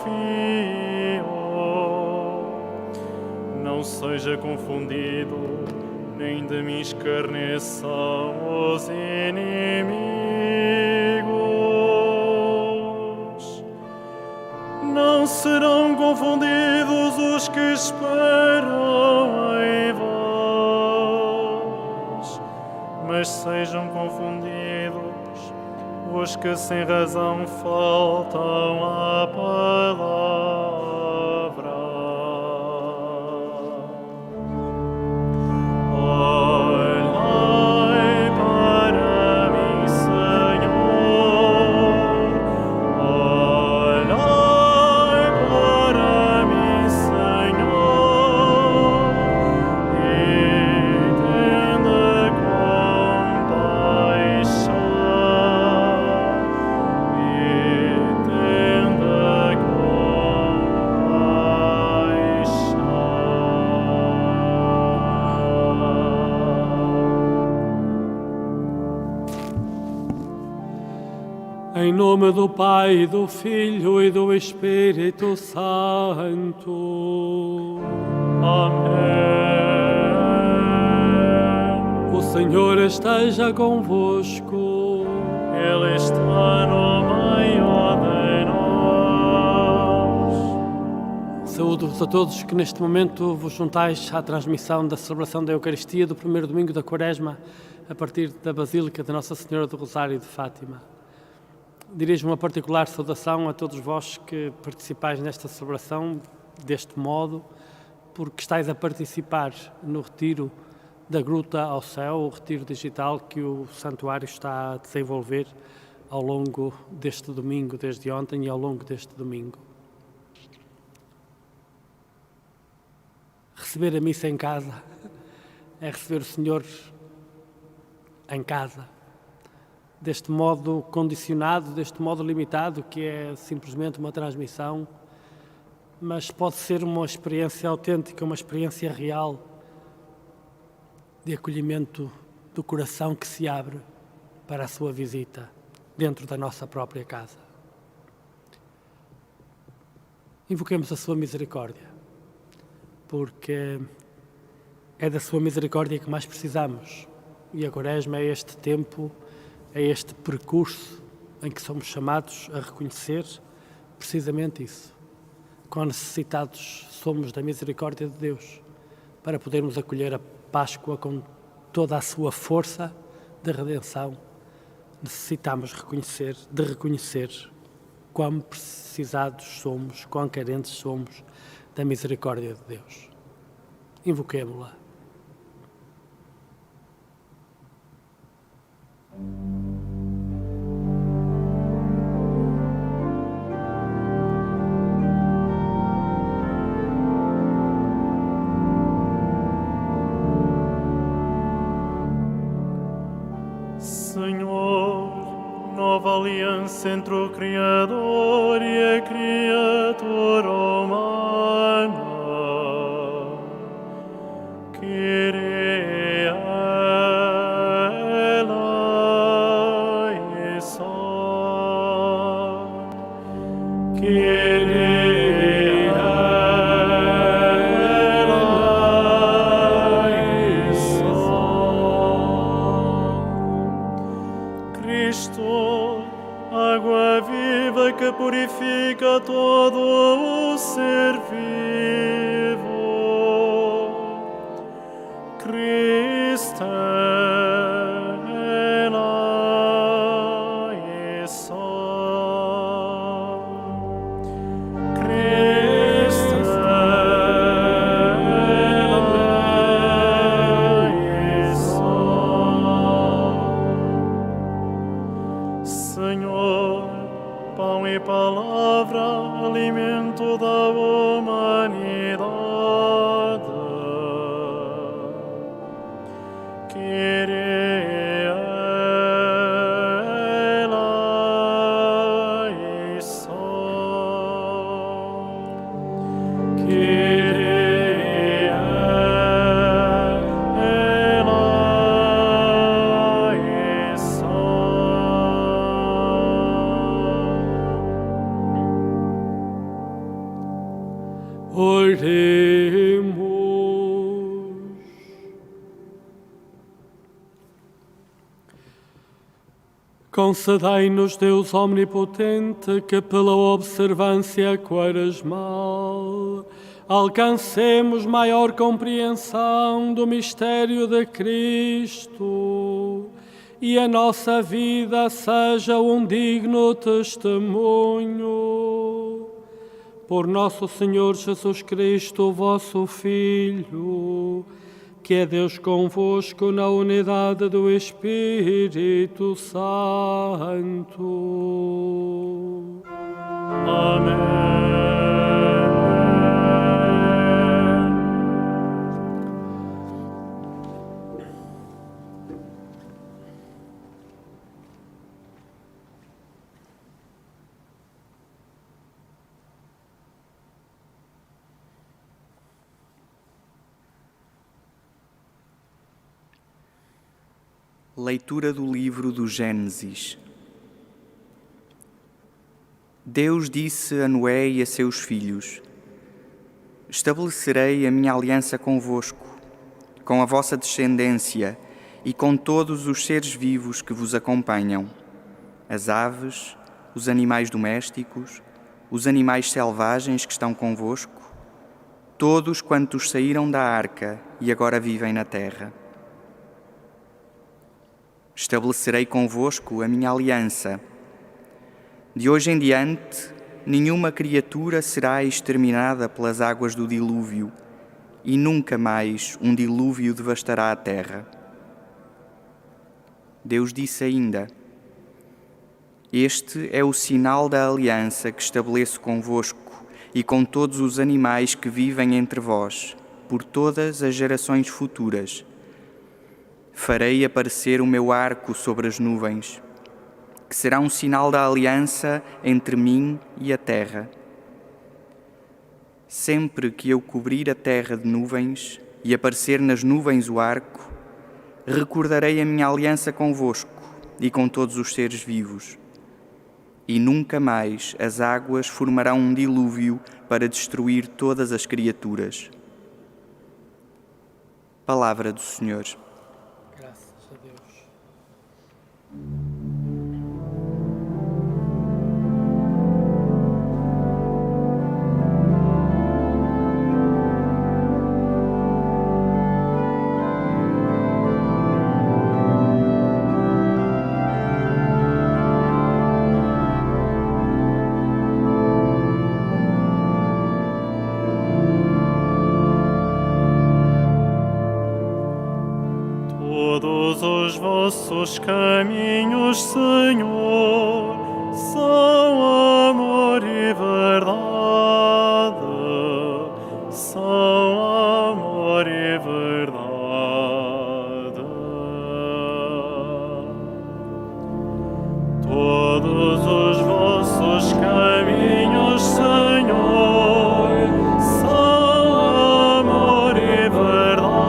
confio. Não seja confundido, nem de mim escarneçam os inimigos. Não serão confundidos os que esperam em vós, mas sejam confundidos os que sem razão faltam à palavra. Olhai para mim, Senhor. Olhai para mim, Senhor, e tende compaixão. Em nome do Pai, do Filho e do Espírito Santo. Amém. O Senhor esteja convosco. Ele está no meio de nós. Saúdo-vos a todos que neste momento vos juntais à transmissão da celebração da Eucaristia do primeiro domingo da Quaresma, a partir da Basílica de Nossa Senhora do Rosário de Fátima. Dirijo uma particular saudação a todos vós que participais nesta celebração deste modo, porque estáis a participar no retiro da Gruta ao Céu, o retiro digital que o Santuário está a desenvolver ao longo deste domingo, desde ontem e ao longo deste domingo. Receber a missa em casa é receber o Senhor em casa, deste modo condicionado, deste modo limitado, que é simplesmente uma transmissão, mas pode ser uma experiência autêntica, uma experiência real de acolhimento do coração que se abre para a sua visita dentro da nossa própria casa. Invoquemos a sua misericórdia, porque é da sua misericórdia que mais precisamos, e a Quaresma é este tempo, é este percurso em que somos chamados a reconhecer precisamente isso. Quão necessitados somos da misericórdia de Deus para podermos acolher a Páscoa com toda a sua força de redenção. Necessitamos reconhecer quão precisados somos, quão carentes somos da misericórdia de Deus. Invoquemo-la. Senhor, nova aliança entre o Criador e a criatura humana, Kyrie eleison, Kyrie Cristo, água viva que purifica todo o ser vivo. Cristo eleison. Cristo eleison. Senhor, pão e palavra, alimento da humanidade. Kyrie eleison. Kyrie eleison. Oremos. Concedei-nos, Deus Omnipotente, que pela observância quaresmal alcancemos maior compreensão do mistério de Cristo e a nossa vida seja um digno testemunho. Por nosso Senhor Jesus Cristo, vosso Filho, que é Deus convosco na unidade do Espírito Santo. Amém. Leitura do livro do Gênesis. Deus disse a Noé e a seus filhos: Estabelecerei a minha aliança convosco, com a vossa descendência e com todos os seres vivos que vos acompanham, as aves, os animais domésticos, os animais selvagens que estão convosco, todos quantos saíram da arca e agora vivem na terra. Estabelecerei convosco a minha aliança. De hoje em diante, nenhuma criatura será exterminada pelas águas do dilúvio, e nunca mais um dilúvio devastará a terra. Deus disse ainda: Este é o sinal da aliança que estabeleço convosco e com todos os animais que vivem entre vós, por todas as gerações futuras. Farei aparecer o meu arco sobre as nuvens, que será um sinal da aliança entre mim e a terra. Sempre que eu cobrir a terra de nuvens e aparecer nas nuvens o arco, recordarei a minha aliança convosco e com todos os seres vivos. E nunca mais as águas formarão um dilúvio para destruir todas as criaturas. Palavra do Senhor. Graças a Deus. Todos os vossos caminhos, Senhor, são amor e verdade, são amor e verdade. Todos os vossos caminhos, Senhor, são amor e verdade.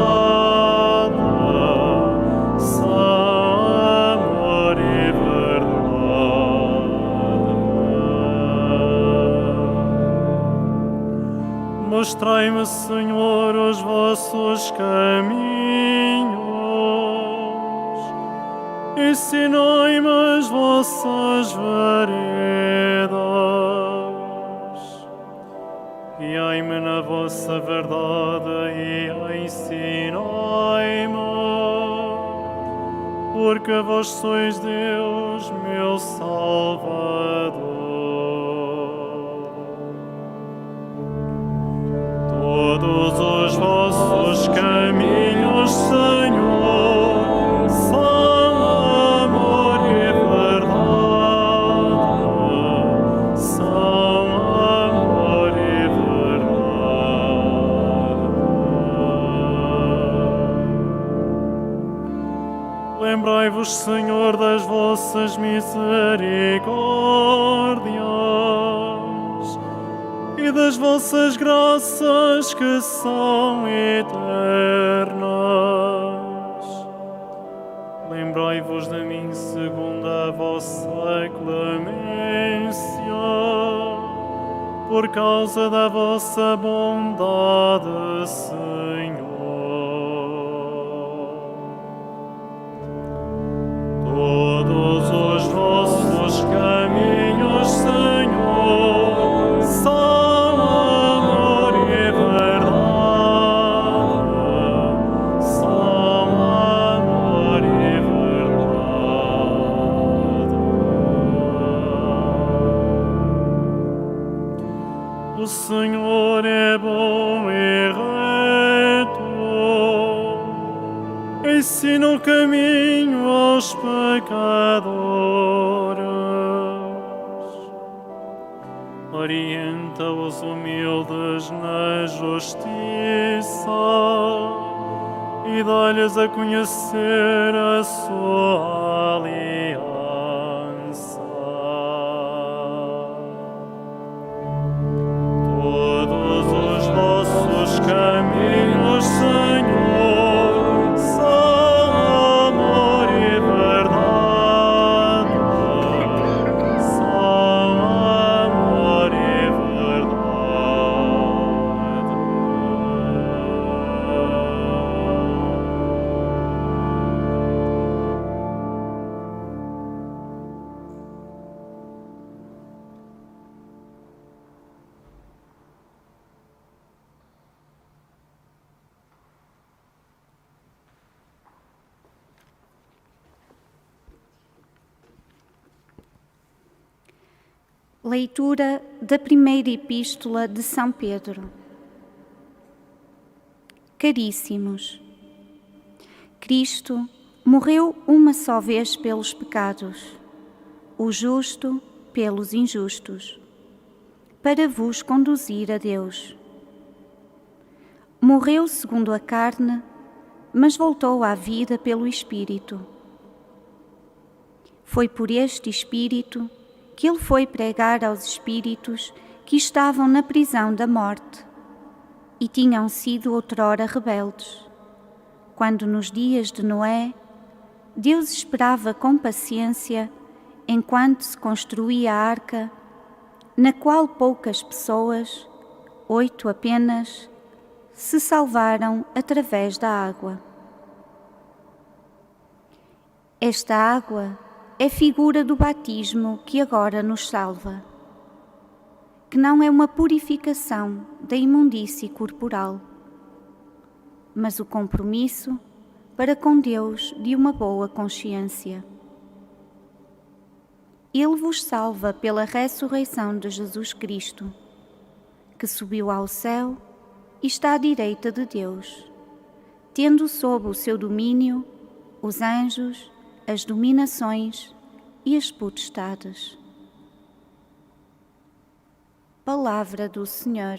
Mostrai-me, Senhor, os vossos caminhos, ensinai-me as vossas veredas, guiai-me na vossa verdade e ensinai-me, porque vós sois Deus, meu Salvador. Todos os vossos caminhos, Senhor, são amor e verdade, são amor e verdade. Lembrai-vos, Senhor, das vossas misericórdias e das vossas graças que são eternas. Lembrai-vos de mim segundo a vossa clemência, por causa da vossa bondade, Senhor. Todos os vossos caminhos, Senhor, são amor e verdade, são amor e verdade. O Senhor é bom e reto, ensina o caminho aos pecadores, orienta os humildes na justiça e dá-lhes a conhecer a sua aliança. Todos os vossos caminhos, Senhor, são amor e verdade, são amor e Leitura da primeira epístola de São Pedro. Caríssimos, Cristo morreu uma só vez pelos pecados, o justo pelos injustos, para vos conduzir a Deus. Morreu segundo a carne, mas voltou à vida pelo Espírito. Foi por este Espírito que ele foi pregar aos espíritos que estavam na prisão da morte e tinham sido outrora rebeldes, quando nos dias de Noé, Deus esperava com paciência enquanto se construía a arca, na qual poucas pessoas, 8 apenas, se salvaram através da água. Esta água é figura do batismo que agora nos salva, que não é uma purificação da imundície corporal, mas o compromisso para com Deus de uma boa consciência. Ele vos salva pela ressurreição de Jesus Cristo, que subiu ao céu e está à direita de Deus, tendo sob o seu domínio os anjos, as dominações e as potestades. Palavra do Senhor.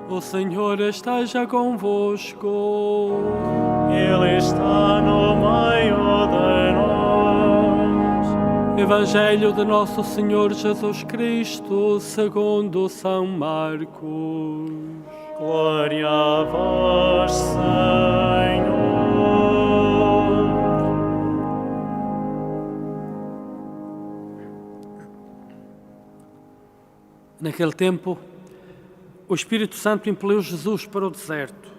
O Senhor esteja convosco. Ele está no meio de nós. Evangelho de Nosso Senhor Jesus Cristo, segundo São Marcos. Glória a vós, Senhor. Naquele tempo, o Espírito Santo impeliu Jesus para o deserto.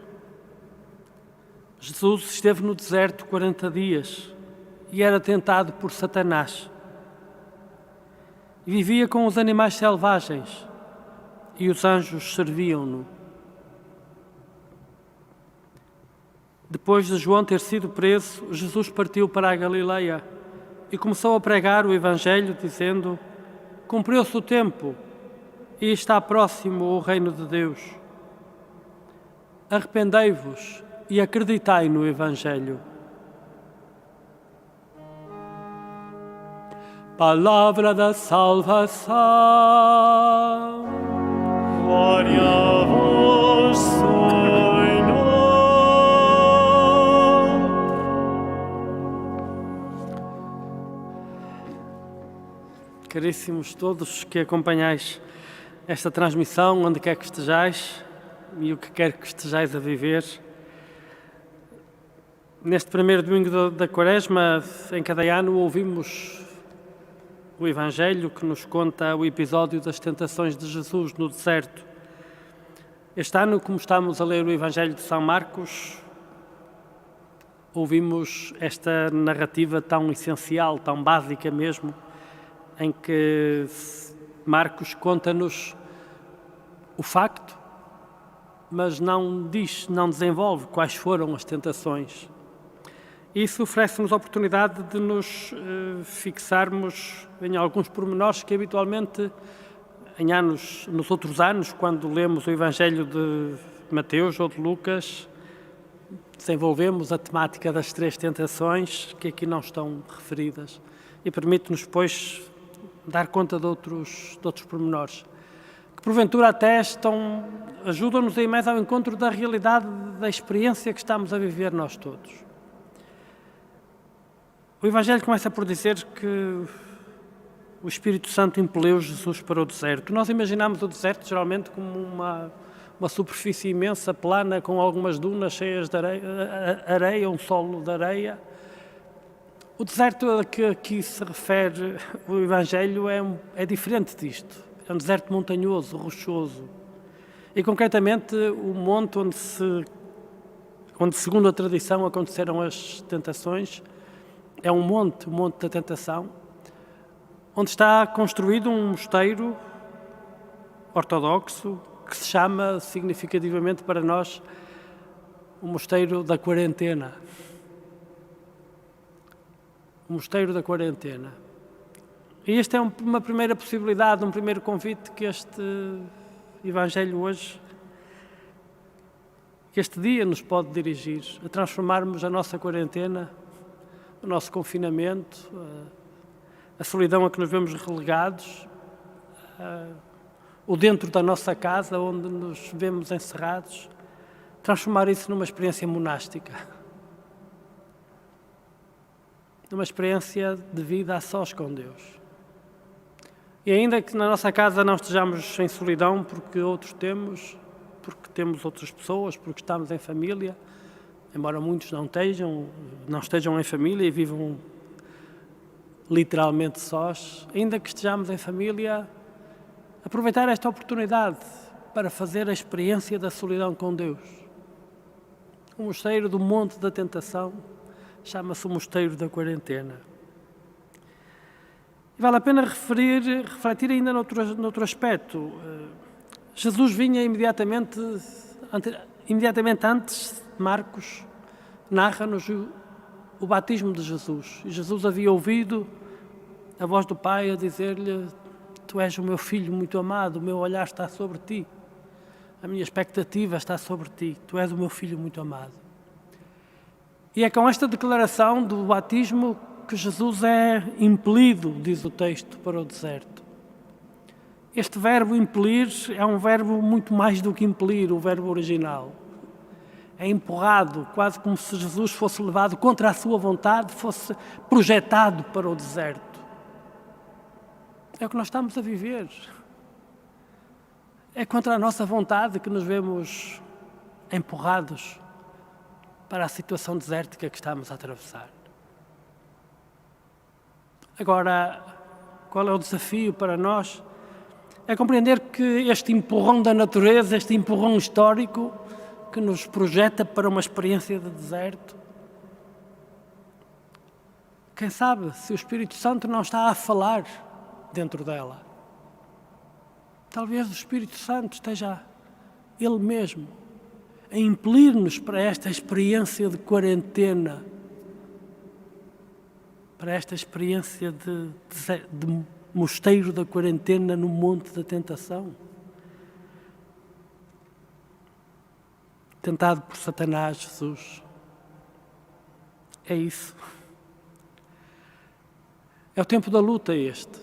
Jesus esteve no deserto 40 dias e era tentado por Satanás. E vivia com os animais selvagens e os anjos serviam-no. Depois de João ter sido preso, Jesus partiu para a Galileia e começou a pregar o Evangelho, dizendo: cumpriu-se o tempo e está próximo o reino de Deus. Arrependei-vos e acreditai no Evangelho. Palavra da salvação. Glória a vós, Senhor. Caríssimos todos que acompanhais esta transmissão, onde quer que estejais e o que quer que estejais a viver, neste primeiro domingo da Quaresma, em cada ano, ouvimos o Evangelho que nos conta o episódio das tentações de Jesus no deserto. Este ano, como estamos a ler o Evangelho de São Marcos, ouvimos esta narrativa tão essencial, tão básica mesmo, em que Marcos conta-nos o facto, mas não diz, não desenvolve quais foram as tentações. Isso oferece-nos a oportunidade de nos fixarmos em alguns pormenores que habitualmente, nos outros anos, quando lemos o Evangelho de Mateus ou de Lucas, desenvolvemos a temática das 3 tentações, que aqui não estão referidas, e permite-nos, depois, dar conta de outros pormenores, que porventura até ajudam-nos a ir mais ao encontro da realidade, da experiência que estamos a viver nós todos. O Evangelho começa por dizer que o Espírito Santo impeliu Jesus para o deserto. Nós imaginamos o deserto geralmente como uma superfície imensa, plana, com algumas dunas cheias de areia, um solo de areia. O deserto a que aqui se refere o Evangelho é diferente disto. É um deserto montanhoso, rochoso. E, concretamente, o monte onde, segundo a tradição, aconteceram as tentações, é o monte da tentação, onde está construído um mosteiro ortodoxo que se chama, significativamente para nós, o Mosteiro da Quarentena. O Mosteiro da Quarentena. E esta é uma primeira possibilidade, um primeiro convite que este Evangelho hoje, que este dia nos pode dirigir, a transformarmos a nossa quarentena, o nosso confinamento, a solidão a que nos vemos relegados, o dentro da nossa casa, onde nos vemos encerrados, transformar isso numa experiência monástica. Numa experiência de vida a sós com Deus. E ainda que na nossa casa não estejamos em solidão porque temos outras pessoas, porque estamos em família, embora muitos não estejam em família e vivam literalmente sós, ainda que estejamos em família, aproveitar esta oportunidade para fazer a experiência da solidão com Deus. O mosteiro do Monte da Tentação chama-se o Mosteiro da Quarentena. E vale a pena refletir ainda noutro aspecto. Jesus vinha imediatamente antes, Marcos narra-nos o batismo de Jesus. E Jesus havia ouvido a voz do Pai a dizer-lhe: tu és o meu filho muito amado, o meu olhar está sobre ti, a minha expectativa está sobre ti, tu és o meu filho muito amado. E é com esta declaração do batismo que Jesus é impelido, diz o texto, para o deserto. Este verbo impelir é um verbo muito mais do que impelir, o verbo original. É empurrado, quase como se Jesus fosse levado contra a sua vontade, fosse projetado para o deserto. É o que nós estamos a viver. É contra a nossa vontade que nos vemos empurrados para a situação desértica que estamos a atravessar. Agora, qual é o desafio para nós? É compreender que este empurrão da natureza, este empurrão histórico que nos projeta para uma experiência de deserto, quem sabe se o Espírito Santo não está a falar dentro dela. Talvez o Espírito Santo esteja Ele mesmo a impelir-nos para esta experiência de quarentena, para esta experiência de mosteiro da quarentena no monte da tentação. Tentado por Satanás, Jesus. É isso. É o tempo da luta este.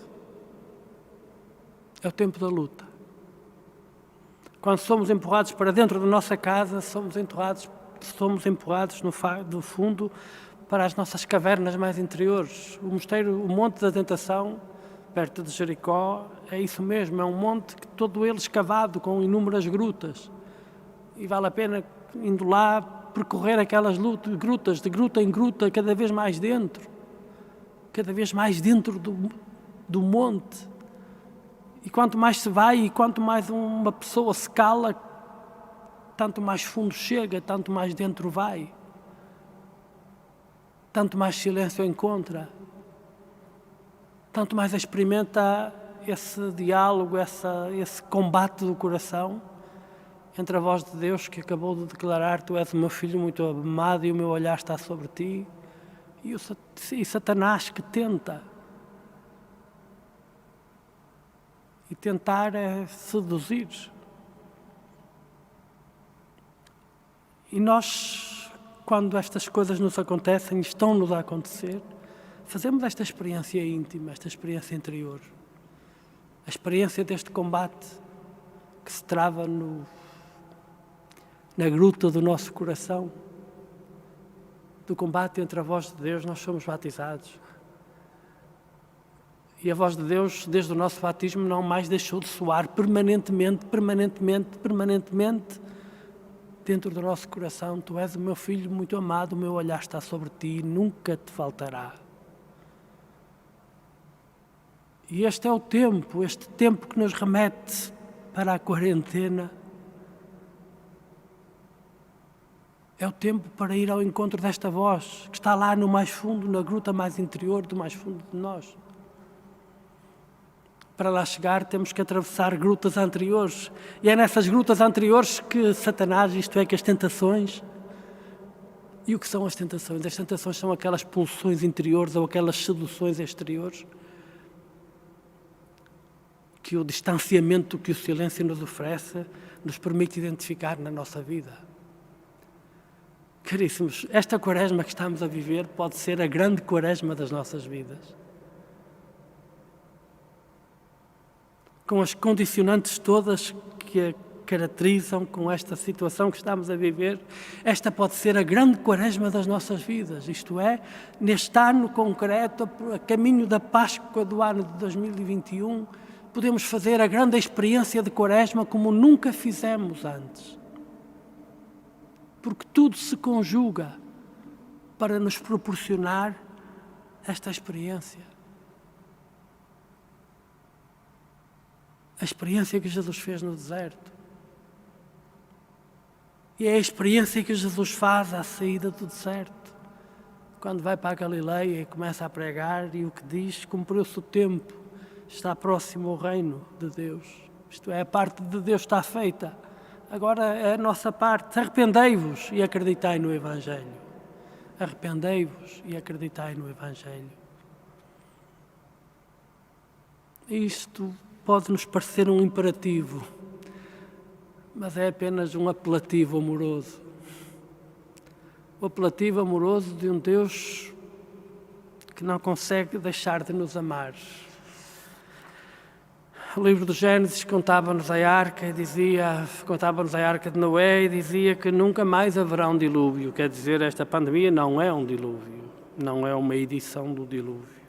É o tempo da luta. Quando somos empurrados para dentro da nossa casa, somos empurrados no fundo para as nossas cavernas mais interiores. O mosteiro, o Monte da Tentação, perto de Jericó, é isso mesmo, é um monte que todo ele escavado com inúmeras grutas. E vale a pena, indo lá, percorrer aquelas grutas, de gruta em gruta, cada vez mais dentro do monte. E quanto mais se vai e quanto mais uma pessoa se cala, tanto mais fundo chega, tanto mais dentro vai. Tanto mais silêncio encontra. Tanto mais experimenta esse diálogo, esse combate do coração entre a voz de Deus que acabou de declarar: tu és o meu filho muito amado e o meu olhar está sobre ti. E Satanás que tenta. E tentar é seduzir. E nós, quando estas coisas nos acontecem, estão-nos a acontecer, fazemos esta experiência íntima, esta experiência interior. A experiência deste combate que se trava na gruta do nosso coração. Do combate entre a voz de Deus, nós somos batizados. E a voz de Deus, desde o nosso batismo, não mais deixou de soar permanentemente, dentro do nosso coração. Tu és o meu filho muito amado, o meu olhar está sobre ti, nunca te faltará. E este é o tempo, este tempo que nos remete para a quarentena. É o tempo para ir ao encontro desta voz, que está lá no mais fundo, na gruta mais interior, do mais fundo de nós. Para lá chegar, temos que atravessar grutas anteriores. E é nessas grutas anteriores que Satanás, isto é, que as tentações... E o que são as tentações? As tentações são aquelas pulsões interiores ou aquelas seduções exteriores que o distanciamento que o silêncio nos oferece nos permite identificar na nossa vida. Caríssimos, esta quaresma que estamos a viver pode ser a grande quaresma das nossas vidas. Com as condicionantes todas que a caracterizam, com esta situação que estamos a viver, esta pode ser a grande quaresma das nossas vidas, isto é, neste ano concreto, a caminho da Páscoa do ano de 2021, podemos fazer a grande experiência de quaresma como nunca fizemos antes. Porque tudo se conjuga para nos proporcionar esta experiência. A experiência que Jesus fez no deserto. E é a experiência que Jesus faz à saída do deserto. Quando vai para a Galileia e começa a pregar, e o que diz: cumpriu-se o tempo, está próximo o reino de Deus. Isto é, a parte de Deus está feita. Agora é a nossa parte. Arrependei-vos e acreditai no Evangelho. Arrependei-vos e acreditai no Evangelho. Isto pode nos parecer um imperativo, mas é apenas um apelativo amoroso. O apelativo amoroso de um Deus que não consegue deixar de nos amar. O livro do Gênesis contava-nos a arca de Noé e dizia que nunca mais haverá um dilúvio. Quer dizer, esta pandemia não é um dilúvio, não é uma edição do dilúvio.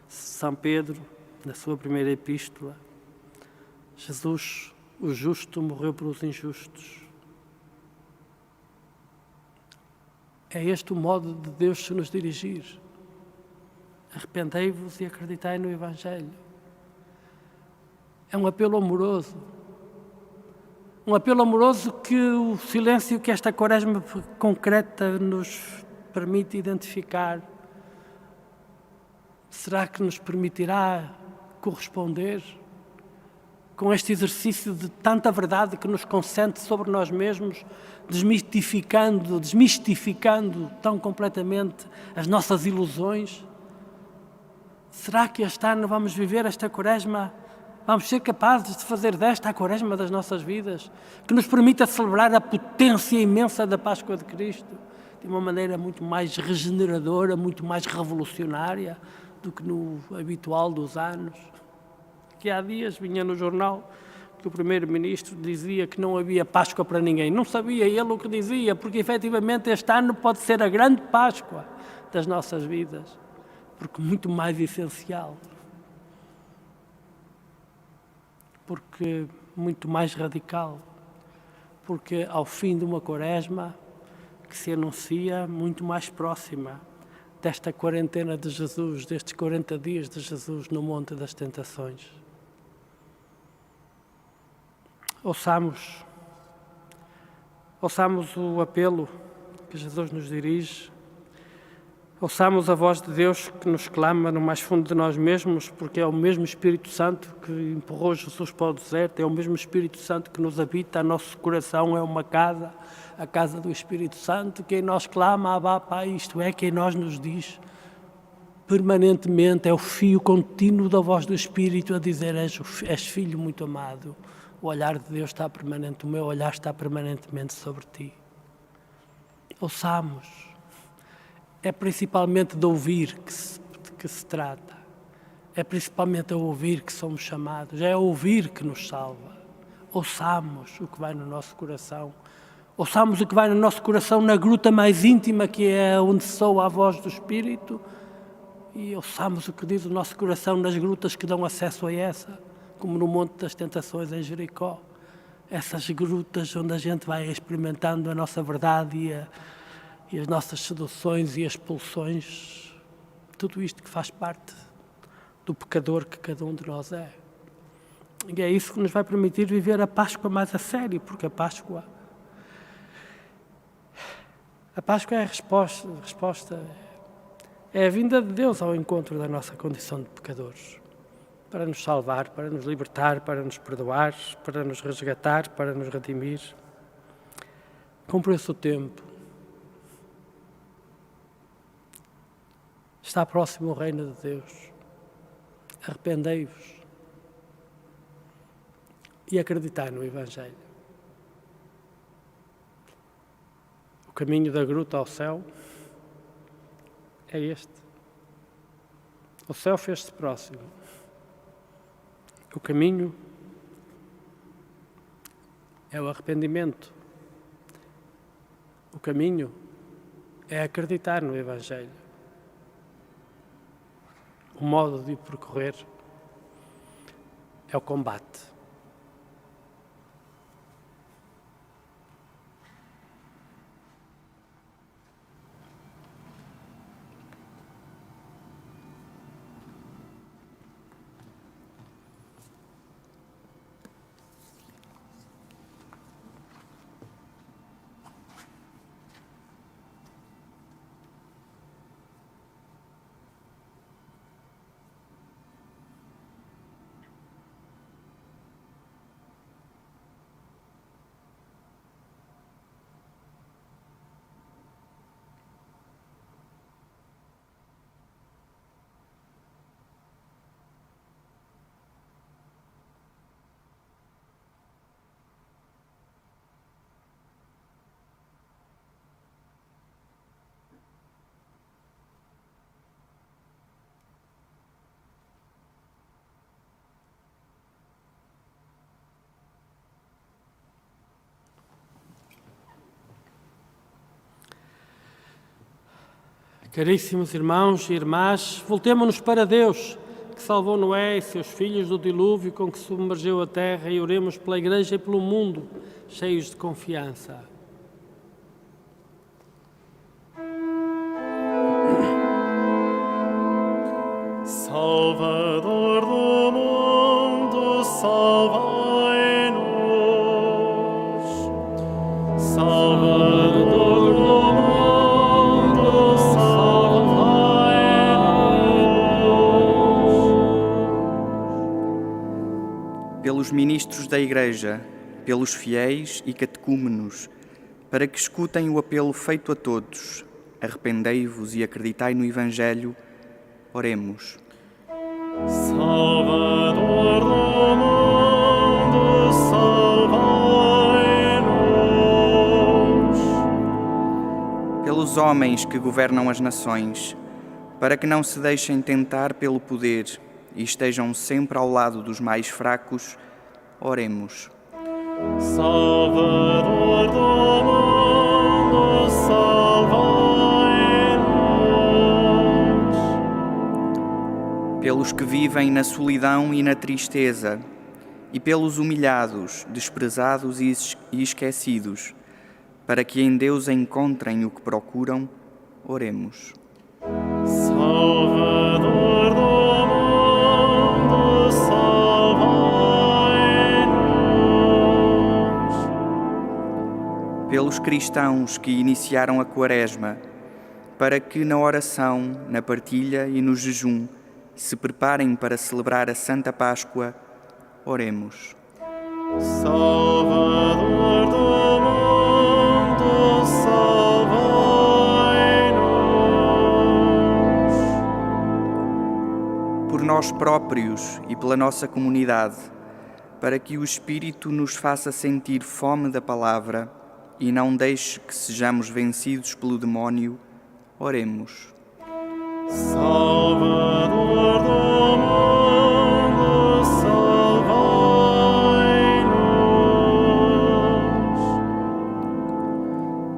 São Pedro, na sua primeira epístola, Jesus, o justo, morreu pelos injustos. É este o modo de Deus se nos dirigir. Arrependei-vos e acreditai no Evangelho. É um apelo amoroso. Um apelo amoroso que o silêncio que esta quaresma concreta nos permite identificar. Será que nos permitirá corresponder com este exercício de tanta verdade que nos consente sobre nós mesmos, desmistificando tão completamente as nossas ilusões? Será que este ano vamos viver esta quaresma? Vamos ser capazes de fazer desta a quaresma das nossas vidas, que nos permita celebrar a potência imensa da Páscoa de Cristo, de uma maneira muito mais regeneradora, muito mais revolucionária do que no habitual dos anos. Que há dias vinha no jornal que o primeiro-ministro dizia que não havia Páscoa para ninguém. Não sabia ele o que dizia, porque efetivamente este ano pode ser a grande Páscoa das nossas vidas, porque muito mais essencial, porque muito mais radical, porque ao fim de uma quaresma que se anuncia muito mais próxima desta quarentena de Jesus, destes 40 dias de Jesus no Monte das Tentações. Ouçamos o apelo que Jesus nos dirige, ouçamos a voz de Deus que nos clama no mais fundo de nós mesmos, porque é o mesmo Espírito Santo que empurrou Jesus para o deserto, é o mesmo Espírito Santo que nos habita, o nosso coração é uma casa, a casa do Espírito Santo, que em nós clama, Abá, Pai, isto é, que em nós nos diz permanentemente, é o fio contínuo da voz do Espírito a dizer, és filho muito amado, o olhar de Deus está permanente, o meu olhar está permanentemente sobre ti. Ouçamos. É principalmente de ouvir que se trata. É principalmente a ouvir que somos chamados. É a ouvir que nos salva. Ouçamos o que vai no nosso coração. Ouçamos o que vai no nosso coração na gruta mais íntima, que é onde soa a voz do Espírito. E ouçamos o que diz o nosso coração nas grutas que dão acesso a essa, como no Monte das Tentações em Jericó. Essas grutas onde a gente vai experimentando a nossa verdade e as nossas seduções e expulsões, tudo isto que faz parte do pecador que cada um de nós é. E é isso que nos vai permitir viver a Páscoa mais a sério, porque a Páscoa é a resposta, é a vinda de Deus ao encontro da nossa condição de pecadores, para nos salvar, para nos libertar, para nos perdoar, para nos resgatar, para nos redimir. Cumpriu-se o tempo. Está próximo o reino de Deus. Arrependei-vos e acreditai no Evangelho. O caminho da gruta ao céu é este. O céu fez-se próximo. O caminho é o arrependimento. O caminho é acreditar no Evangelho. O modo de percorrer é o combate. Caríssimos irmãos e irmãs, voltemo-nos para Deus, que salvou Noé e seus filhos do dilúvio com que submergeu a terra, e oremos pela Igreja e pelo mundo, cheios de confiança. Salvador do mundo, salvai-nos. Salvador do mundo, salvai-nos. Pelos ministros da Igreja, pelos fiéis e catecúmenos, para que escutem o apelo feito a todos, arrependei-vos e acreditai no Evangelho, oremos. Salvador do mundo, salvai-nos. Pelos homens que governam as nações, para que não se deixem tentar pelo poder e estejam sempre ao lado dos mais fracos, oremos. Salvador do mundo, salvai-nos. Pelos que vivem na solidão e na tristeza, e pelos humilhados, desprezados e esquecidos, para que em Deus encontrem o que procuram, oremos. Salvador do mundo, salvai-nos. Pelos cristãos que iniciaram a Quaresma, para que na oração, na partilha e no jejum se preparem para celebrar a Santa Páscoa, oremos. Salvador do mundo, salvai-nos. Por nós próprios e pela nossa comunidade, para que o Espírito nos faça sentir fome da palavra e não deixe que sejamos vencidos pelo demónio, oremos. Salvador do mundo, salvai-nos.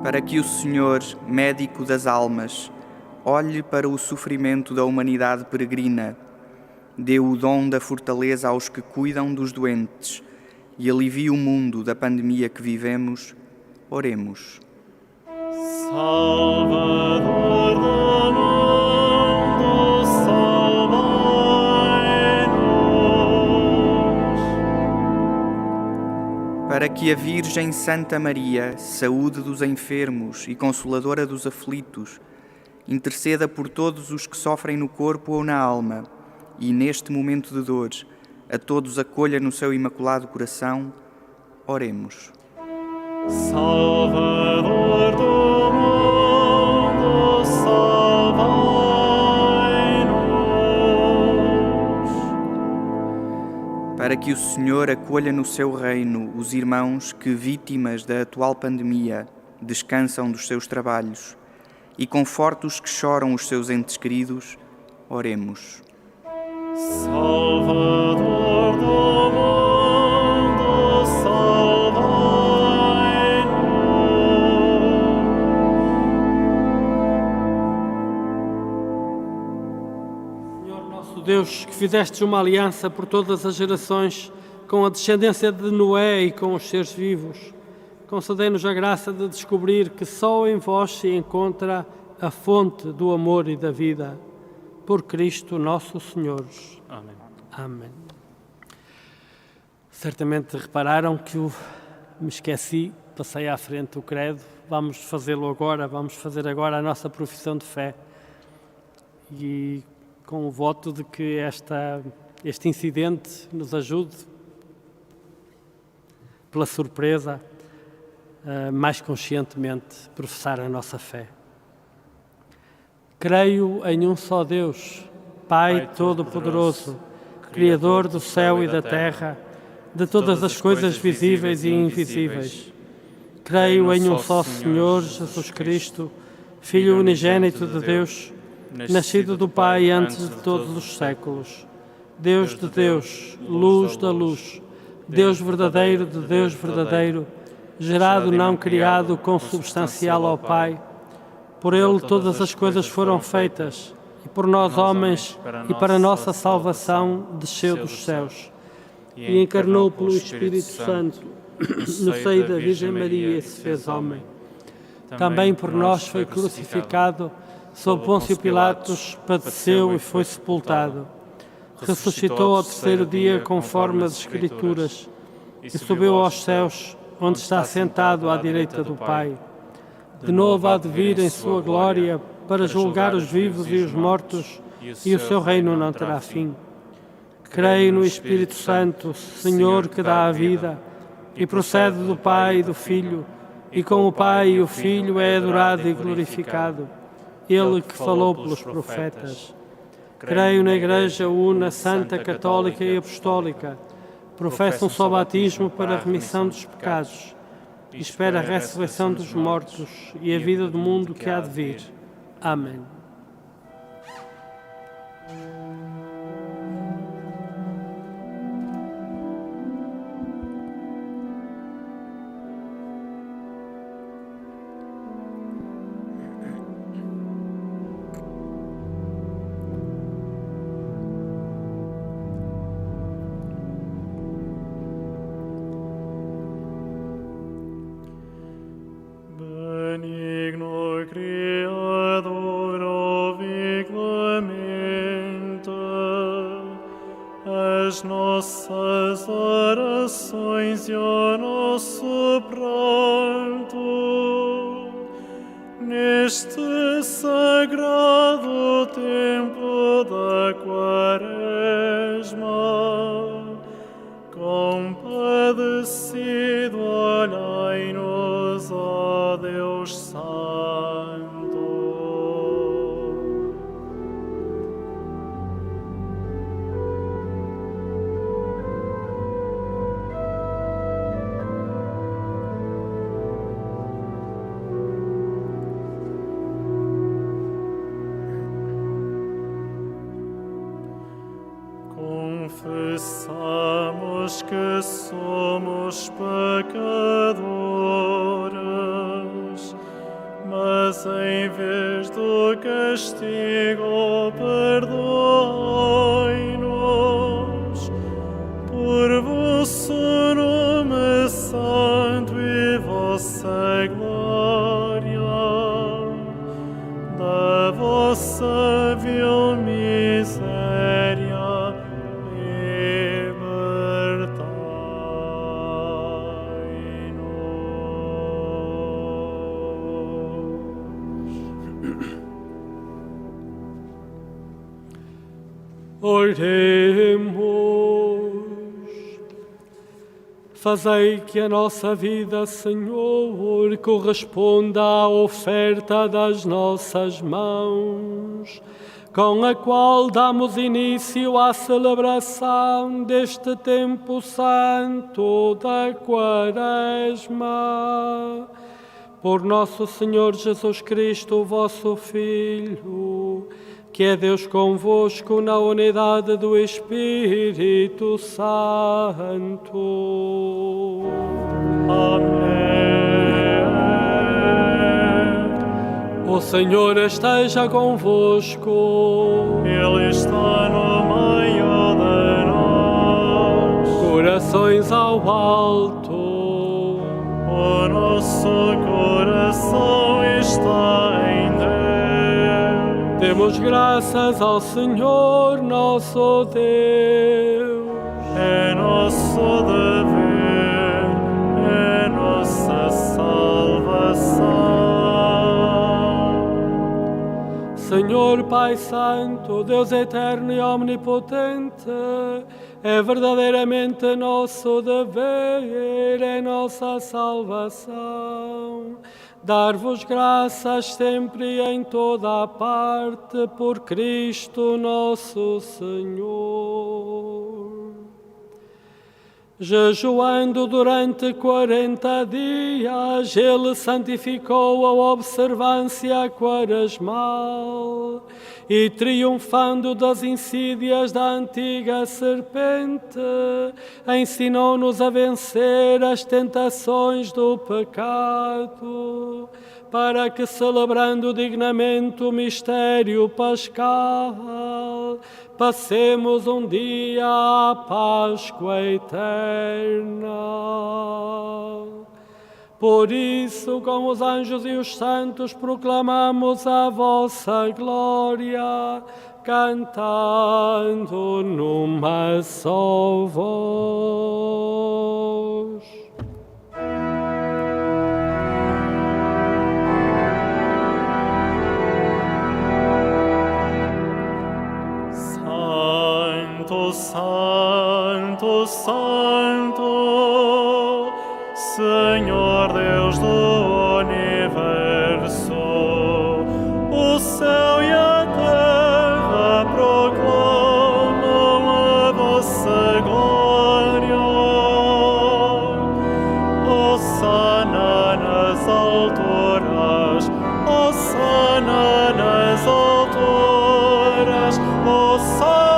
Para que o Senhor, médico das almas, olhe para o sofrimento da humanidade peregrina, dê o dom da fortaleza aos que cuidam dos doentes e alivie o mundo da pandemia que vivemos, oremos. Salvador do mundo, salvai-nos. Para que a Virgem Santa Maria, saúde dos enfermos e consoladora dos aflitos, interceda por todos os que sofrem no corpo ou na alma e, neste momento de dor, a todos acolha no seu imaculado coração, oremos. Salvador do mundo, salvai-nos. Para que o Senhor acolha no seu reino os irmãos que, vítimas da atual pandemia, descansam dos seus trabalhos e conforte os que choram os seus entes queridos, oremos. Salvador do mundo, salvai-nos. Senhor nosso Deus, que fizestes uma aliança por todas as gerações com a descendência de Noé e com os seres vivos, concedei-nos a graça de descobrir que só em vós se encontra a fonte do amor e da vida. Por Cristo nosso Senhor. Amém. Amém. Certamente repararam que eu me esqueci, passei à frente o credo. Vamos fazê-lo agora, vamos fazer agora a nossa profissão de fé. E com o voto de que este incidente nos ajude, pela surpresa, a mais conscientemente professar a nossa fé. Creio em um só Deus, Pai Todo-Poderoso, Criador do céu e da terra, de todas as coisas visíveis e invisíveis. Creio em um só Senhor, Jesus Cristo, Filho unigênito de Deus, nascido do Pai antes de todos os séculos, Deus de Deus, luz da luz, Deus verdadeiro de Deus verdadeiro, gerado não criado, consubstancial ao Pai, Por ele todas as coisas foram feitas, e por nós homens, e para a nossa salvação, desceu dos céus. E encarnou pelo Espírito Santo, no seio da Virgem Maria, e se fez homem. Também por nós foi crucificado, sob Pôncio Pilatos, padeceu e foi sepultado. Ressuscitou ao terceiro dia, conforme as Escrituras, e subiu aos céus, onde está sentado à direita do Pai. De novo há de vir em sua glória para julgar os vivos e os mortos, e o seu reino não terá fim. Creio no Espírito Santo, Senhor que dá a vida, e procede do Pai e do Filho, e com o Pai e o Filho é adorado e glorificado, Ele que falou pelos profetas. Creio na Igreja Una, Santa, Católica e Apostólica, professo um só batismo para a remissão dos pecados, e espero a ressurreição dos mortos e a vida do mundo que há de vir. Amém. Benigno Criador, ouvi clemente as nossas orações e o nosso pranto neste sagrado tempo da Quaresma. Compadecido, olhai-nos, ó Deus Santo. Confessamos que somos pecadores, mas em vez do castigo, perdoai-nos por vosso nome santo e vossa glória, da vossa vil miséria. Oremos. Fazei que a nossa vida, Senhor, corresponda à oferta das nossas mãos, com a qual damos início à celebração deste tempo santo da Quaresma. Por nosso Senhor Jesus Cristo, vosso Filho, que é Deus convosco na unidade do Espírito Santo. Amém. O Senhor esteja convosco. Ele está no meio de nós. Corações ao alto. O nosso coração está em Deus. Demos graças ao Senhor nosso Deus. É nosso dever, é nossa salvação. Senhor Pai Santo, Deus eterno e omnipotente, é verdadeiramente nosso dever, é nossa salvação. Dar-vos graças sempre e em toda a parte por Cristo nosso Senhor. Jejuando durante 40 dias, ele santificou a observância quaresmal e, triunfando das insídias da antiga serpente, ensinou-nos a vencer as tentações do pecado, para que, celebrando dignamente o mistério pascal, passemos um dia à Páscoa eterna. Por isso, com os anjos e os santos, proclamamos a vossa glória, cantando numa só voz. Santo, Santo, Senhor Deus do universo, o céu e a terra proclamam a vossa glória. Hosana nas alturas, Hosana nas alturas, Hosana.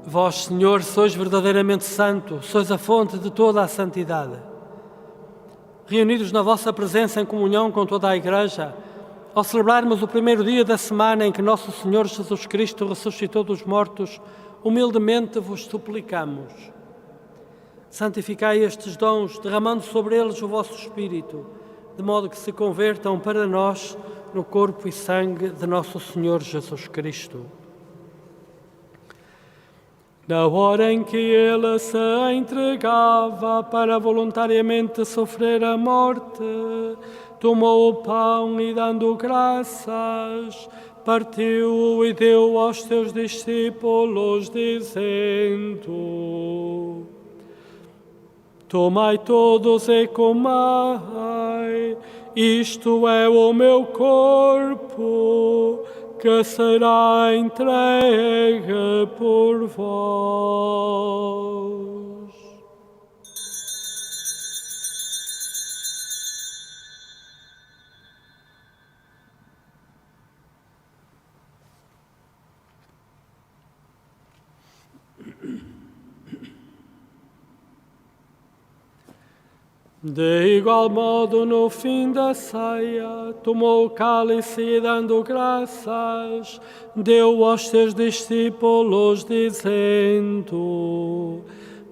Vós, Senhor, sois verdadeiramente santo, sois a fonte de toda a santidade. Reunidos na vossa presença em comunhão com toda a Igreja, ao celebrarmos o primeiro dia da semana em que nosso Senhor Jesus Cristo ressuscitou dos mortos, humildemente vos suplicamos. Santificai estes dons, derramando sobre eles o vosso Espírito, de modo que se convertam para nós no corpo e sangue de nosso Senhor Jesus Cristo. Na hora em que ele se entregava para voluntariamente sofrer a morte, tomou o pão e, dando graças, partiu-o e deu aos seus discípulos, dizendo: Tomai todos e comai, isto é o meu corpo, que será entregue por vós. De igual modo, no fim da ceia, tomou o cálice e, dando graças, deu aos seus discípulos, dizendo: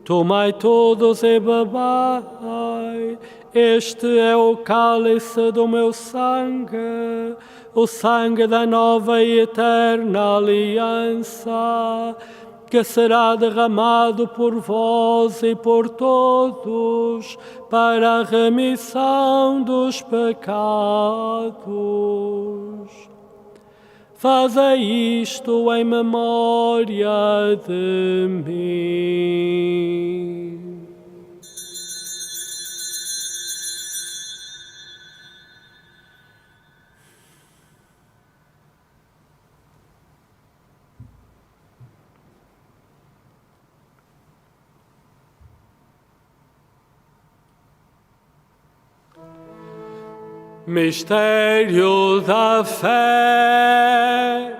Tomai todos e bebai, este é o cálice do meu sangue, o sangue da nova e eterna aliança, que será derramado por vós e por todos para a remissão dos pecados. Fazei isto em memória de mim. Mistério da fé.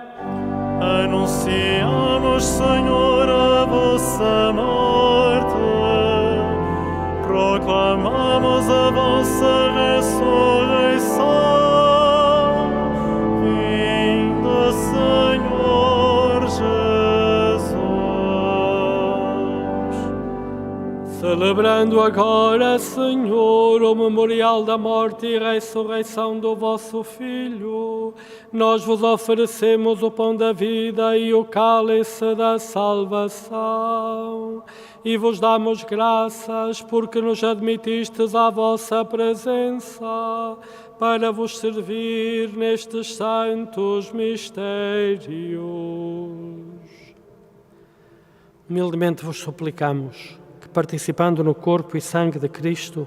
Anunciamos, Senhor, a vossa morte, proclamamos a vossa ressurreição. Vinda, Senhor Jesus. Celebramos Celebrando agora, Senhor, o memorial da morte e ressurreição do vosso Filho, nós vos oferecemos o pão da vida e o cálice da salvação. E vos damos graças porque nos admitistes à vossa presença para vos servir nestes santos mistérios. Humildemente vos suplicamos que, participando no corpo e sangue de Cristo,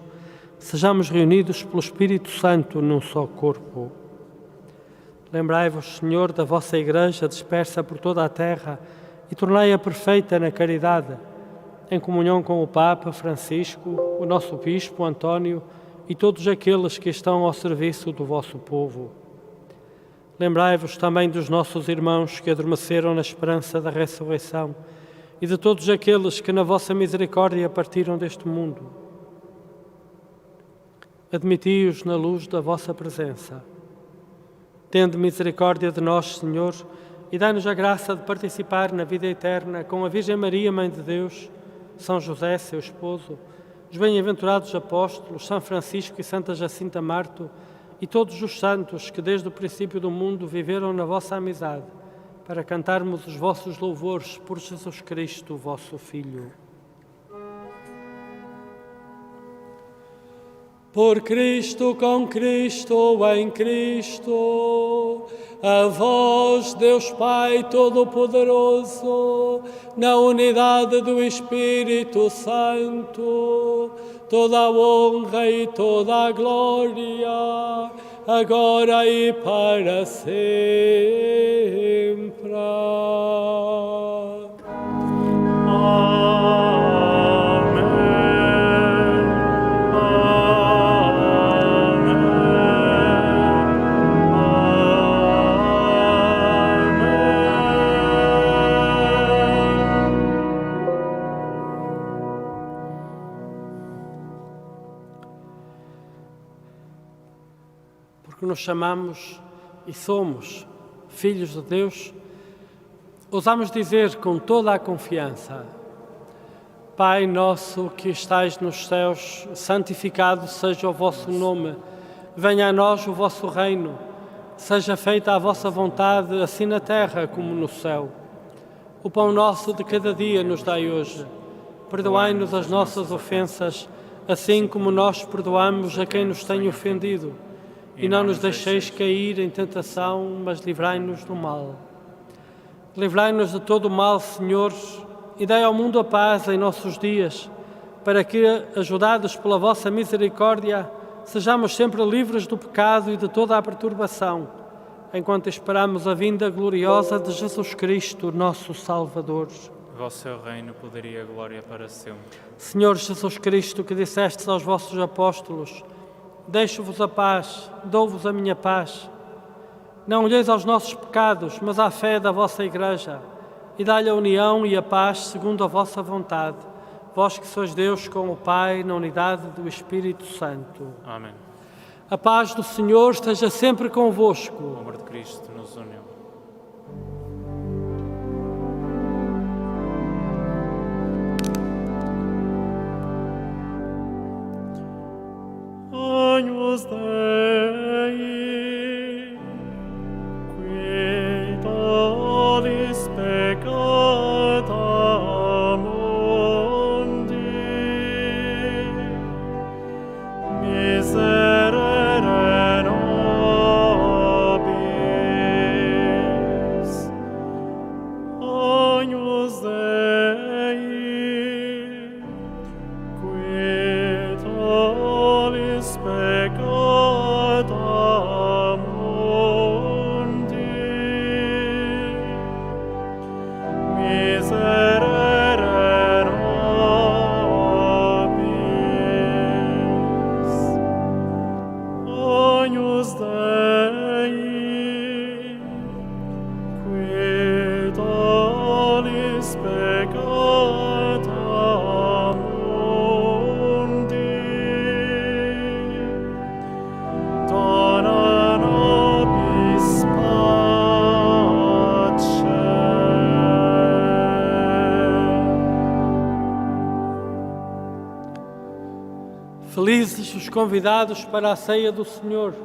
sejamos reunidos pelo Espírito Santo num só corpo. Lembrai-vos, Senhor, da vossa Igreja dispersa por toda a terra e tornai-a perfeita na caridade, em comunhão com o Papa Francisco, o nosso Bispo António e todos aqueles que estão ao serviço do vosso povo. Lembrai-vos também dos nossos irmãos que adormeceram na esperança da ressurreição e de todos aqueles que na vossa misericórdia partiram deste mundo. Admiti-os na luz da vossa presença. Tende misericórdia de nós, Senhor, e dai-nos a graça de participar na vida eterna com a Virgem Maria, Mãe de Deus, São José, seu esposo, os bem-aventurados apóstolos, São Francisco e Santa Jacinta Marto, e todos os santos que desde o princípio do mundo viveram na vossa amizade, para cantarmos os vossos louvores por Jesus Cristo, vosso Filho. Por Cristo, com Cristo, em Cristo, a vós, Deus Pai Todo-Poderoso, na unidade do Espírito Santo, toda a honra e toda a glória, agora e para sempre. Porque nos chamamos e somos filhos de Deus, ousamos dizer com toda a confiança: Pai nosso que estais nos céus, santificado seja o vosso nome, venha a nós o vosso reino, seja feita a vossa vontade, assim na terra como no céu. O pão nosso de cada dia nos dai hoje. Perdoai-nos as nossas ofensas, assim como nós perdoamos a quem nos tem ofendido. E não nos deixeis cair em tentação, mas livrai-nos do mal. Livrai-nos de todo o mal, Senhor, e dai ao mundo a paz em nossos dias, para que, ajudados pela vossa misericórdia, sejamos sempre livres do pecado e de toda a perturbação, enquanto esperamos a vinda gloriosa de Jesus Cristo, nosso Salvador. Vosso é o reino, poder e a glória para sempre. Senhor Jesus Cristo, que dissestes aos vossos apóstolos: deixo-vos a paz, dou-vos a minha paz. Não olheis aos nossos pecados, mas à fé da vossa Igreja, e dai-lhe a união e a paz segundo a vossa vontade, vós que sois Deus com o Pai, na unidade do Espírito Santo. Amém. A paz do Senhor esteja sempre convosco. O amor de Cristo nos uniu. Agnus Dei, qui tollis peccata mundi, miserere nobis. Agnus Dei, qui tollis peccata mundi, miserere nobis. Agnus Dei, qui tollis peccata mundi, dona nobis pace. Bem-vindos, convidados para a ceia do Senhor.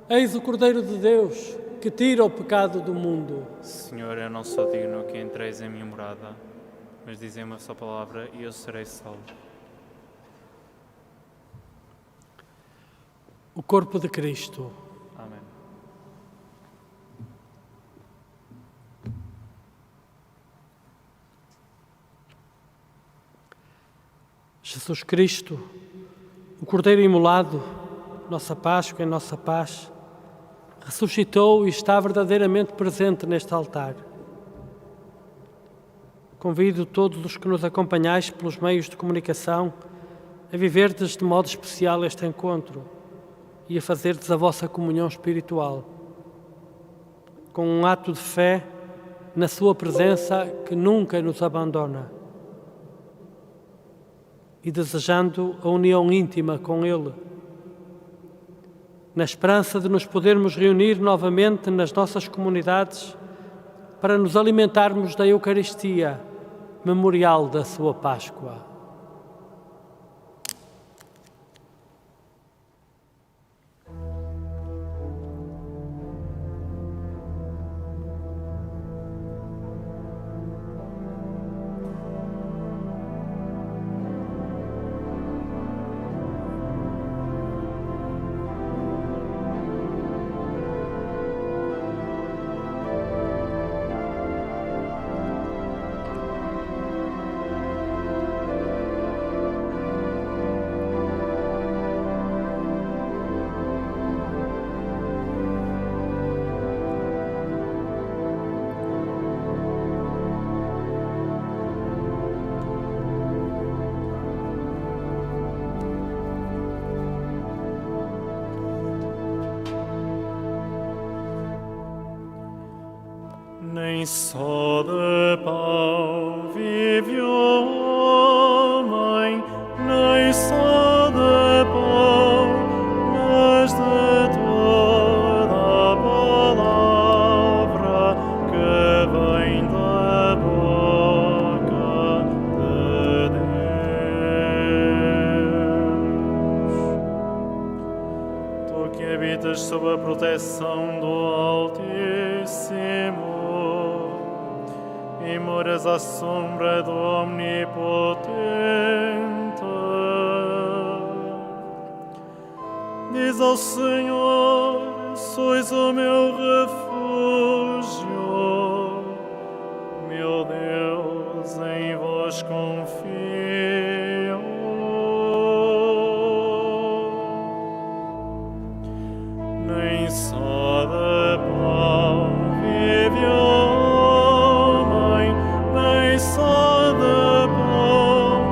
Eis o Cordeiro de Deus, que tira o pecado do mundo. Senhor, eu não sou digno que entreis em minha morada, mas dizei uma só palavra e eu serei salvo. O corpo de Cristo. Amém. Jesus Cristo, o Cordeiro imolado, nossa Páscoa e nossa paz, ressuscitou e está verdadeiramente presente neste altar. Convido todos os que nos acompanhais pelos meios de comunicação a viverdes de modo especial este encontro e a fazerdes a vossa comunhão espiritual, com um ato de fé na sua presença que nunca nos abandona, e desejando a união íntima com Ele, na esperança de nos podermos reunir novamente nas nossas comunidades para nos alimentarmos da Eucaristia, memorial da sua Páscoa. Nem só de pão vive o homem, nem só de pão, mas de toda a palavra que vem da boca de Deus. Tu que habitas sob a proteção do Altíssimo e moras à sombra do Omnipotente, diz ao Senhor: sois o meu refúgio, meu Deus, em vós confio. Nem só de pão vive o só de pão,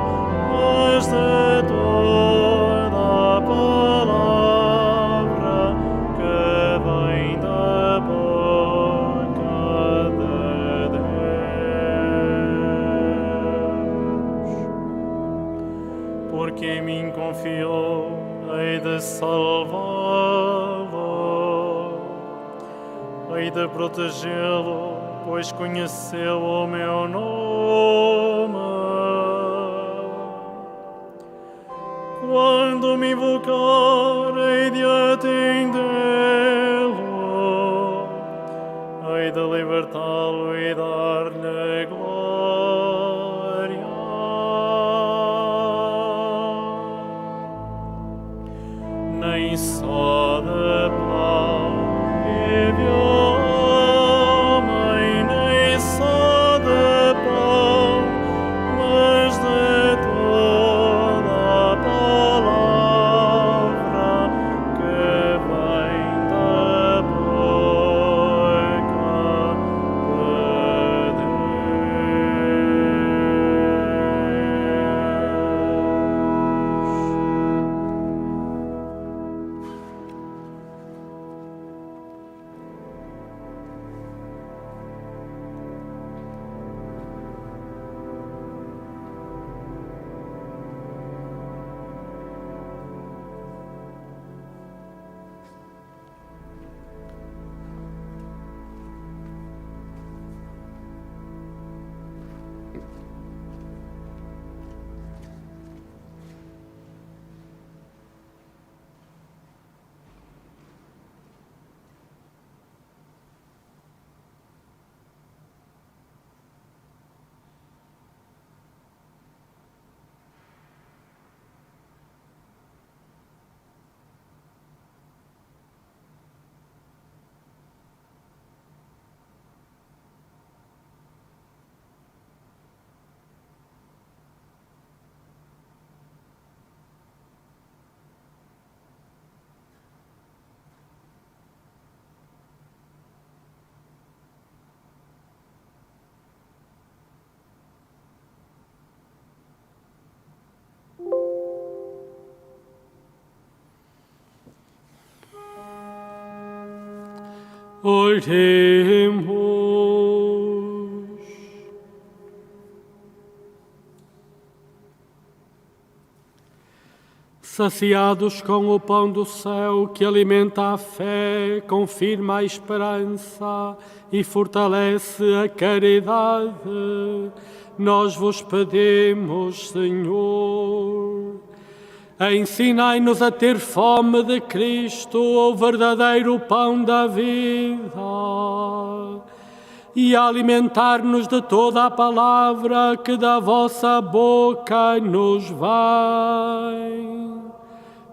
mas de toda a palavra que vem da boca de Deus. Porque em mim confiou, hei de salvá-lo, hei de protegê-lo, pois conheceu o meu nome. Quando me invocar, hei de atendê-lo, hei de libertá-lo e dar-lhe glória. Nem só de pão vive o palavra Oremos. Saciados com o pão do céu que alimenta a fé, confirma a esperança e fortalece a caridade, nós vos pedimos, Senhor, ensinai-nos a ter fome de Cristo, o verdadeiro pão da vida, e a alimentar-nos de toda a palavra que da vossa boca nos vem.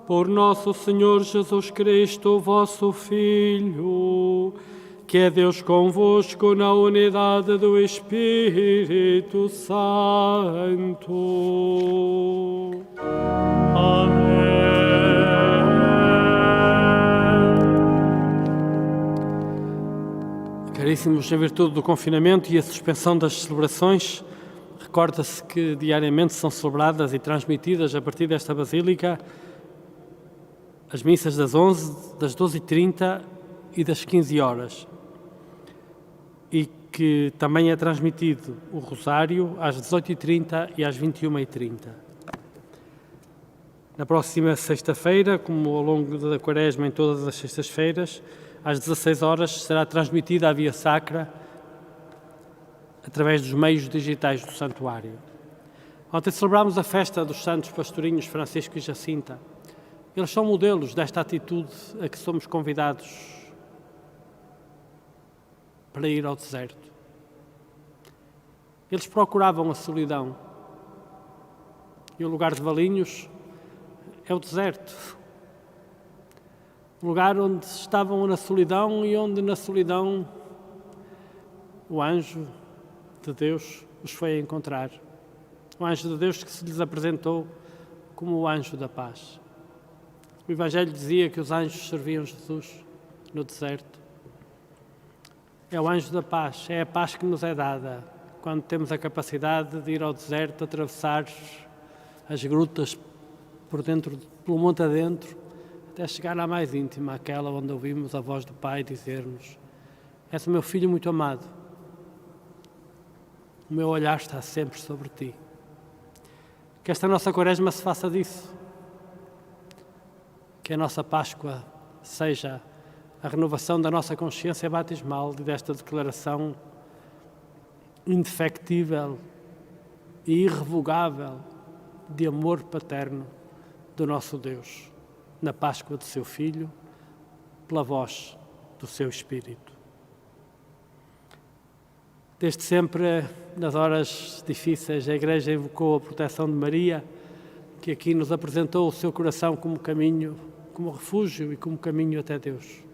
Por nosso Senhor Jesus Cristo, vosso Filho, que é Deus convosco na unidade do Espírito Santo. Amém. Caríssimos, em virtude do confinamento e a suspensão das celebrações, recorda-se que diariamente são celebradas e transmitidas a partir desta Basílica as missas das 11, das 12h30 e das 15 horas. E que também é transmitido o Rosário às 18h30 e às 21h30. Na próxima sexta-feira, como ao longo da Quaresma em todas as sextas-feiras, às 16 horas será transmitida a Via Sacra através dos meios digitais do Santuário. Ontem celebramos a festa dos santos pastorinhos Francisco e Jacinta. Eles são modelos desta atitude a que somos convidados para ir ao deserto. Eles procuravam a solidão. E o lugar de Valinhos é o deserto. Um lugar onde estavam na solidão e onde na solidão o anjo de Deus os foi encontrar. O anjo de Deus que se lhes apresentou como o anjo da paz. O Evangelho dizia que os anjos serviam Jesus no deserto. É o anjo da paz, é a paz que nos é dada quando temos a capacidade de ir ao deserto, atravessar as grutas por dentro, pelo monte adentro, até chegar à mais íntima, aquela onde ouvimos a voz do Pai dizer-nos: és o meu filho muito amado, o meu olhar está sempre sobre ti. Que esta nossa Quaresma se faça disso. Que a nossa Páscoa seja a renovação da nossa consciência batismal e desta declaração indefectível e irrevogável de amor paterno do nosso Deus, na Páscoa do seu Filho, pela voz do seu Espírito. Desde sempre, nas horas difíceis, a Igreja invocou a proteção de Maria, que aqui nos apresentou o seu coração como caminho, como refúgio e como caminho até Deus.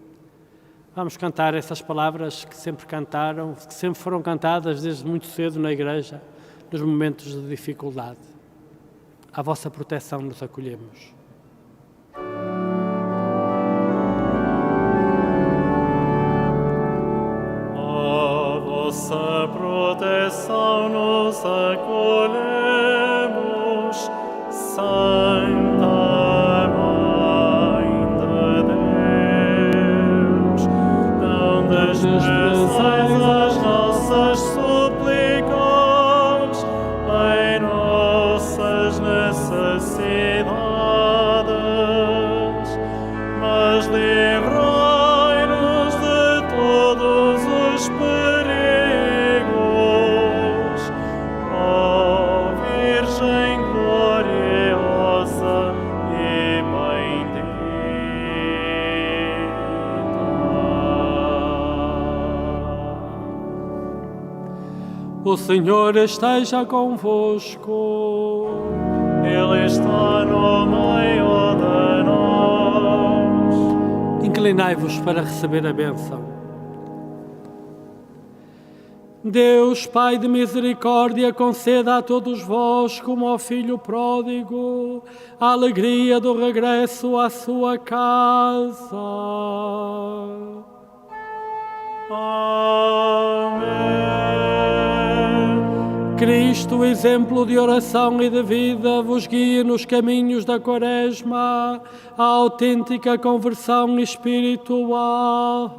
Vamos cantar essas palavras que sempre cantaram, que sempre foram cantadas desde muito cedo na Igreja, nos momentos de dificuldade. À vossa proteção nos acolhemos. À vossa proteção nos acolhemos, Santa desprezeis as nossas súplicas em nossas necessidades, mas livrai-nos de todos os perigos, ó Virgem gloriosa e bendita. O Senhor esteja convosco. Ele está no meio de nós. Inclinai-vos para receber a bênção. Deus, Pai de misericórdia, conceda a todos vós, como ao Filho pródigo, a alegria do regresso à sua casa. Amém. Cristo, exemplo de oração e de vida, vos guie nos caminhos da Quaresma, a autêntica conversão espiritual.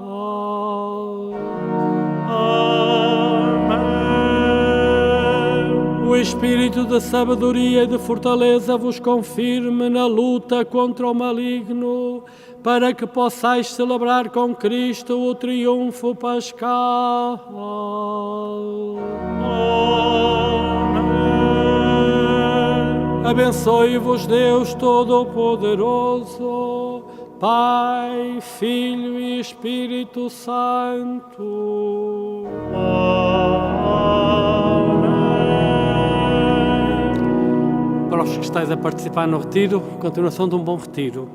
O Espírito de sabedoria e de fortaleza vos confirme na luta contra o maligno, para que possais celebrar com Cristo o triunfo pascal. Abençoe-vos Deus Todo-Poderoso, Pai, Filho e Espírito Santo. Para os que estáis a participar no retiro, continuação de um bom retiro.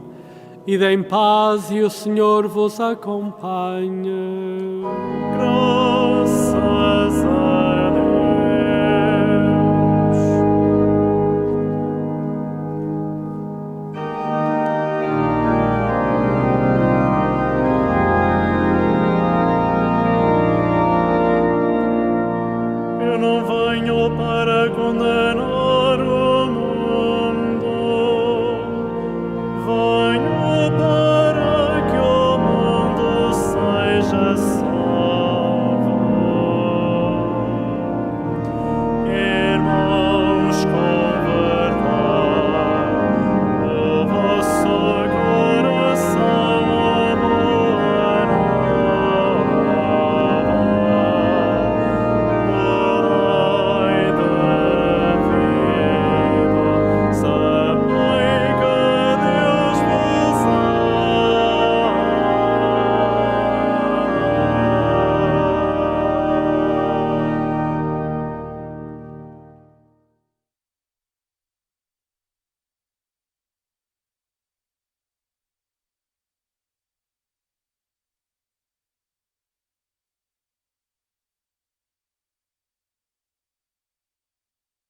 Ide em paz e o Senhor vos acompanhe. Graças a